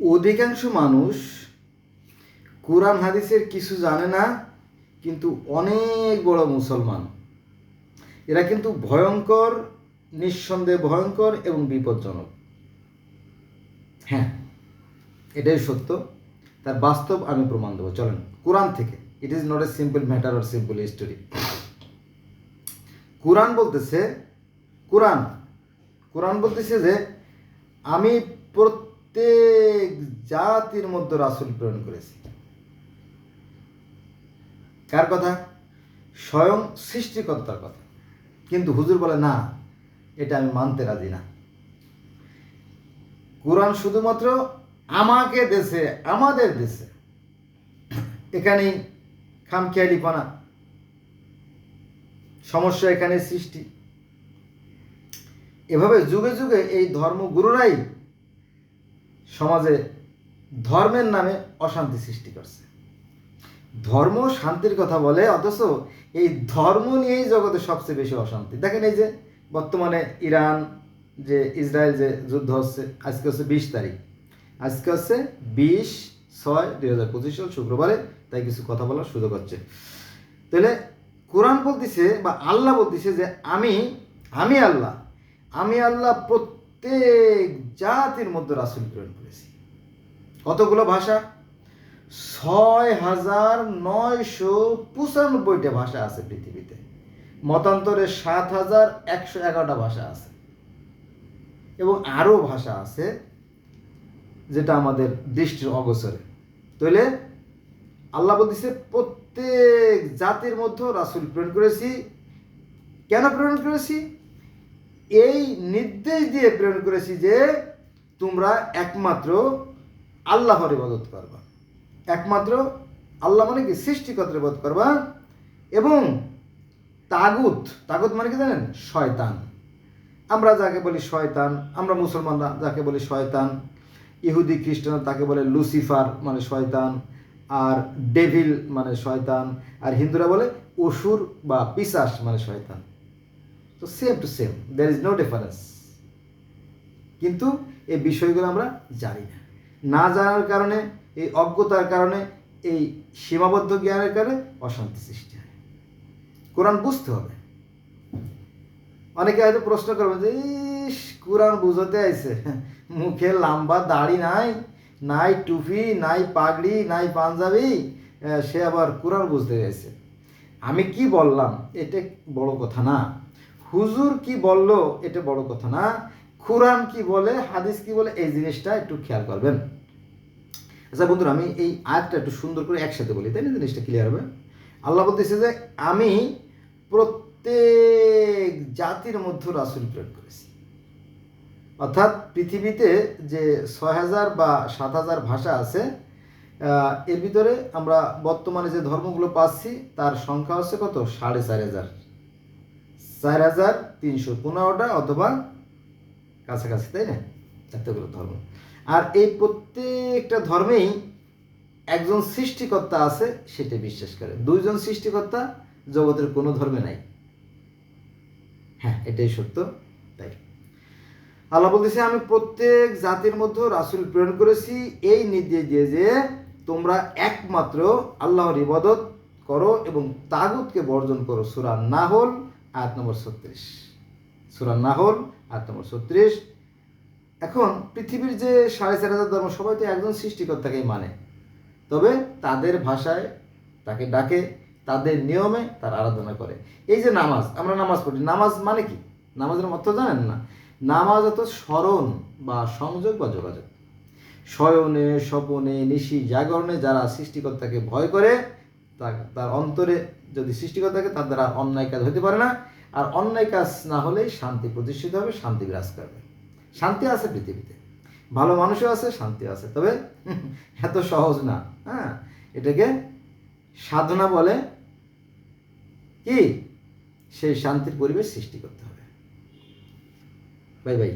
অধিকাংশ মানুষ কোরআন হাদিসের কিছু জানে না, কিন্তু অনেক বড় মুসলমান। এরা কিন্তু ভয়ঙ্কর, নিঃসন্দেহে ভয়ঙ্কর এবং বিপজ্জনক। হ্যাঁ, এটাই সত্য। তার বাস্তব আমি প্রমাণ দেবো, চলেন কোরআন থেকে। It is not a simple matter or simple story. Quran বলতেছে, কোরআন বলতেছে যে আমি প্রত্যেক জাতির মধ্যে রাসূল প্রেরণ করেছি। কার কথা? স্বয়ং সৃষ্টিকর্তার কথা। কিন্তু হুজুর বলে না, এটা আমি মানতে রাজি না। কোরআন শুধুমাত্র আমাকে দেশে, আমাদের দেশে, এখানেই খামখেয়ালিপনা, সমস্যা এখানে সৃষ্টি। এভাবে যুগে যুগে এই ধর্মগুরুরাই সমাজে ধর্মের নামে অশান্তি সৃষ্টি করছে। ধর্ম শান্তির কথা বলে, অথচ এই ধর্ম নিয়েই জগতে সবচেয়ে বেশি অশান্তি। দেখেন এই যে বর্তমানে ইরান যে ইসরায়েল যে যুদ্ধ হচ্ছে, আজকে হচ্ছে 20 তারিখ, আজকে হচ্ছে 20/6/2025 সাল শুক্রবারে, তাই কিছু কথা বলার সুযোগ হচ্ছে। তাহলে কোরআন বলতেছে বা আল্লাহ বলতেছে যে আমি আল্লাহ প্রত্যেক জাতির মধ্যে রাসূল প্রেরণ করেছি। কতগুলো ভাষা? 6,995টা ভাষা আছে পৃথিবীতে। মতান্তরে 7,111টা ভাষা আছে, এবং আরও ভাষা আছে যেটা আমাদের দৃষ্টির অগোচরে। তাহলে আল্লাহ বলতেছে প্রত্যেক জাতির মধ্যে রাসূল প্রেরণ করেছি। কেন প্রেরণ করেছি? এই নির্দেশ দিয়ে প্রেরণ করেছি যে তোমরা একমাত্র আল্লাহর ইবাদত করবা, একমাত্র আল্লাহ মানে কি? সৃষ্টিকর্তার ইবাদত করবা, এবং তাগুত মানে কি জানেন? শয়তান। আমরা যাকে বলি শয়তান, আমরা মুসলমানরা যাকে বলি শয়তান, ইহুদি খ্রিস্টান তাকে বলে লুসিফার মানে শয়তান, আর ডেভিল মানে শয়তান, আর হিন্দুরা বলে অসুর বা পিশাচ মানে শয়তান। তো same to same, there is no difference. কিন্তু এই বিষয়গুলো আমরা জানি না জানার কারণে, এই অজ্ঞতার কারণে, এই সীমাবদ্ধ জ্ঞানের কারণে অশান্তি সৃষ্টি হয়। কোরআন বুঝতে হবে। অনেকে হয়তো প্রশ্ন করবে যে ইস, কোরআন বুঝতে আইছে, মুখে লম্বা দাড়ি নাই টুপি, নাই পাগড়ি, নাই পাঞ্জাবি, সে আবার কোরআন বুঝতে গেছে। আমি কি বললাম এটা বড় কথা না, হুজুর কি বলল এটা বড় কথা না, কোরআন কি বলে, হাদিস কি বলে, এই জিনিসটা একটু খেয়াল করবেন। আচ্ছা বন্ধুরা, আমি এই আয়াতটা একটু সুন্দর করে একসাথে বলি, তাই না? জিনিসটা ক্লিয়ার হবে। আল্লাহ বলতেছে যে আমি প্রত্যেক জাতির মধ্যে রাসূল প্রেরণ করেছি। অর্থাৎ পৃথিবীতে যে 6,000 বা 7,000 ভাষা আছে, এর ভিতরে আমরা বর্তমানে যে ধর্মগুলো পাচ্ছি তার সংখ্যা হচ্ছে কত? 4,500, 4,315টা অথবা কাছাকাছি, তাই না? এতগুলো ধর্ম। আর এই প্রত্যেকটা ধর্মেই একজন সৃষ্টিকর্তা আছে সেটা বিশ্বাস করে। 2জন সৃষ্টিকর্তা জগতের কোনো ধর্মে নাই। হ্যাঁ, এটাই সত্য। তাই আল্লাহ বলতেছে আমি প্রত্যেক জাতির মধ্যে রাসূল প্রেরণ করেছি এই নির্দেশ দিয়ে যে তোমরা একমাত্র আল্লাহর ইবাদত করো এবং তাগুতকে বর্জন করো। সূরা নাহল আয়াত নম্বর 36। সূরা নাহল আয়াত নম্বর 36। এখন পৃথিবীর যে 4,500 ধর্ম, সবাই তো একজন সৃষ্টিকর্তাকেই মানে, তবে তাদের ভাষায় তাকে ডাকে, তাদের নিয়মে তার আরাধনা করে। এই যে নামাজ, আমরা নামাজ পড়ি, নামাজ মানে কি? নামাজের অর্থ জানেন না? নামাজ অর্থ স্মরণ বা সংযোগ বা যোগাযোগ। শয়নে স্বপনে নিশি জাগরণে যারা সৃষ্টিকর্তাকে ভয় করে, তার অন্তরে যদি সৃষ্টিকর্তাকে, তার দ্বারা অন্যায় কাজ হতে পারে না। আর অন্যায় কাজ না হলেই শান্তি প্রতিষ্ঠিত হবে, শান্তি বিরাজ করবে। শান্তি আছে পৃথিবীতে, ভালো মানুষও আছে, শান্তি আছে, তবে এত সহজ না। হ্যাঁ, এটাকে সাধনা বলে। কি? সেই শান্তির পরিবেশ সৃষ্টি করতে হবে। Bye bye.